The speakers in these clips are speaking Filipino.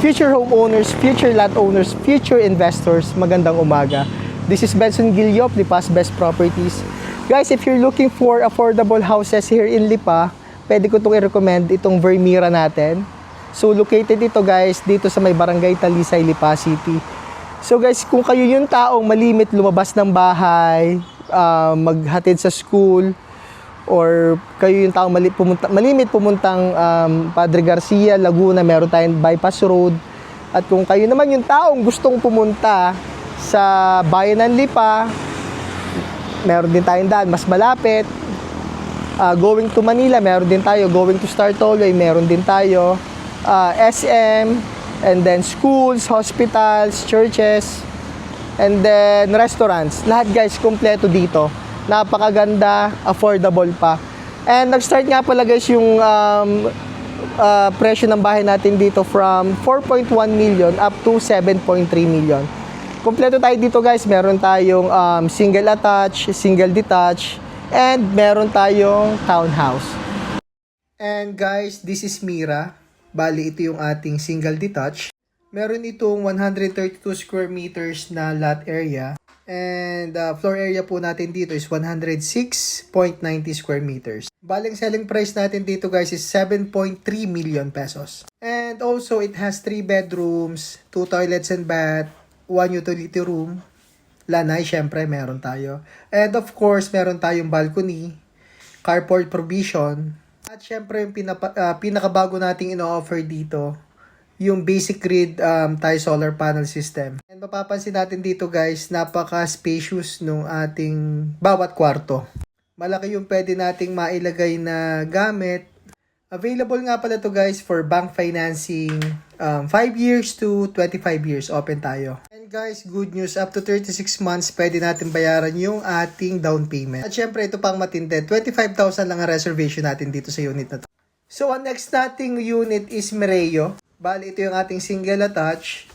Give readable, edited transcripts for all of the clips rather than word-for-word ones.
future homeowners, future lot owners, future investors, magandang umaga. This is Benson Giliop, Lipa's Best Properties. Guys, if you're looking for affordable houses here in Lipa, pwede ko itong i-recommend itong Vermeera natin. So, located ito guys, dito sa may Barangay Talisay, Lipa City. So guys, kung kayo yung taong malimit lumabas ng bahay, maghatid sa school, or kayo yung taong malimit pumuntang Padre Garcia, Laguna, meron tayong bypass road. At kung kayo naman yung taong gustong pumunta sa bayan ng Lipa, meron din tayong daan mas malapit. Going to Manila, meron din tayo. Going to Star Tollway, meron din tayo. SM, and then schools, hospitals, churches, and then restaurants. Lahat guys, kompleto dito. Napakaganda, affordable pa. And nag-start nga pala guys yung presyo ng bahay natin dito from 4.1 million up to 7.3 million. Kompleto tayo dito guys. Meron tayong single attached, single detached, and meron tayong townhouse. And guys, this is Mira. Bali, ito yung ating single detached. Meron itong 132 square meters na lot area. And floor area po natin dito is 106.90 square meters. Bali, ang selling price natin dito guys is 7.3 million pesos. And also, it has 3 bedrooms, 2 toilets and bath, 1 utility room. Lanay, syempre, meron tayo. And of course, meron tayong balcony, carport provision. At syempre, yung pinakabago nating ino-offer dito, yung basic grid tie solar panel system. And mapapansin natin dito guys, napaka-spacious nung ating bawat kwarto. Malaki yung pwede nating mailagay na gamit. Available nga pala to guys for bank financing, 5 years to 25 years, open tayo. And guys, good news, up to 36 months, pwede natin bayaran yung ating down payment. At syempre, ito pang matindi, 25,000 lang ang reservation natin dito sa unit na to. So, ang next nating unit is Mireo. Bali, ito yung ating single attached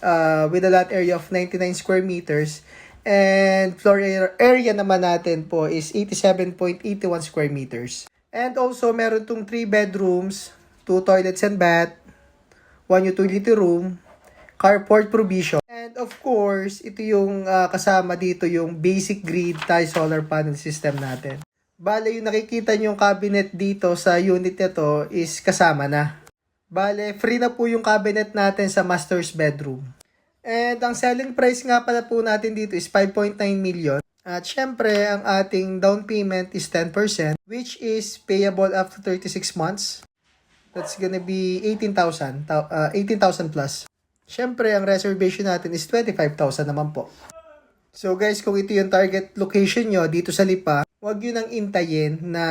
with a lot area of 99 square meters. And floor area naman natin po is 87.81 square meters. And also, meron tong 3 bedrooms, 2 toilets and bath, 1 utility room, carport provision. And of course, ito yung kasama dito yung basic grid tie solar panel system natin. Bale, yung nakikita nyo yung cabinet dito sa unit nito is kasama na. Bale, free na po yung cabinet natin sa master's bedroom. And ang selling price nga pala po natin dito is 5.9 million. At syempre, ang ating down payment is 10%, which is payable after 36 months. That's gonna be 18,000 plus. Syempre, ang reservation natin is 25,000 naman po. So guys, kung ito yung target location nyo dito sa Lipa, huwag nyo nang intayin na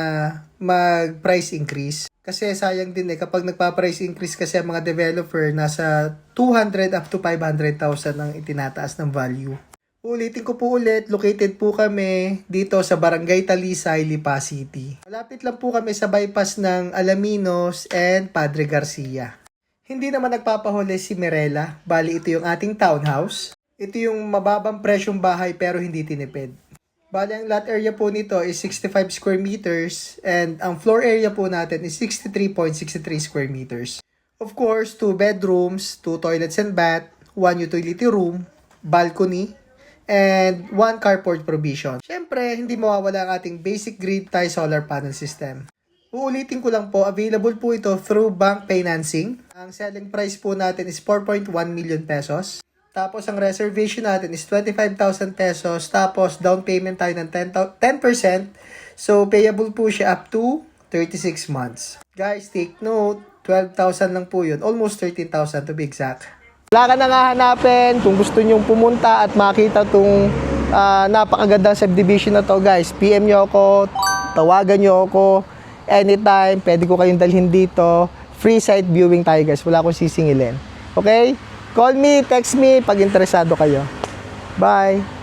mag-price increase. Kasi sayang din kapag nagpa-price increase kasi ang mga developer, nasa 200 up to 500,000 ang itinataas ng value. Ulitin ko po ulit, located po kami dito sa Barangay Talisay, Lipa City. Malapit lang po kami sa bypass ng Alaminos and Padre Garcia. Hindi naman nagpapahuli si Mirela, bali ito yung ating townhouse. Ito yung mababang presyong bahay pero hindi tinipid. Bali ang lot area po nito is 65 square meters and ang floor area po natin is 63.63 square meters. Of course, 2 bedrooms, 2 toilets and bath, 1 utility room, balcony, and 1 carport provision. Syempre, hindi mawawala ang ating basic grid tie solar panel system. Uulitin ko lang po, available po ito through bank financing. Ang selling price po natin is 4.1 million pesos. Tapos, ang reservation natin is 25,000 pesos. Tapos, down payment tayo ng 10%. So, payable po siya up to 36 months. Guys, take note, 12,000 lang po yun. Almost 13,000 to be exact. Wala ka na nga hanapin kung gusto nyong pumunta at makita itong napakagandang subdivision na to guys. PM nyo ako, tawagan nyo ako anytime, pwede ko kayong dalhin dito. Free site viewing tayo guys, wala akong sisingilin. Okay? Call me, text me pag interesado kayo. Bye!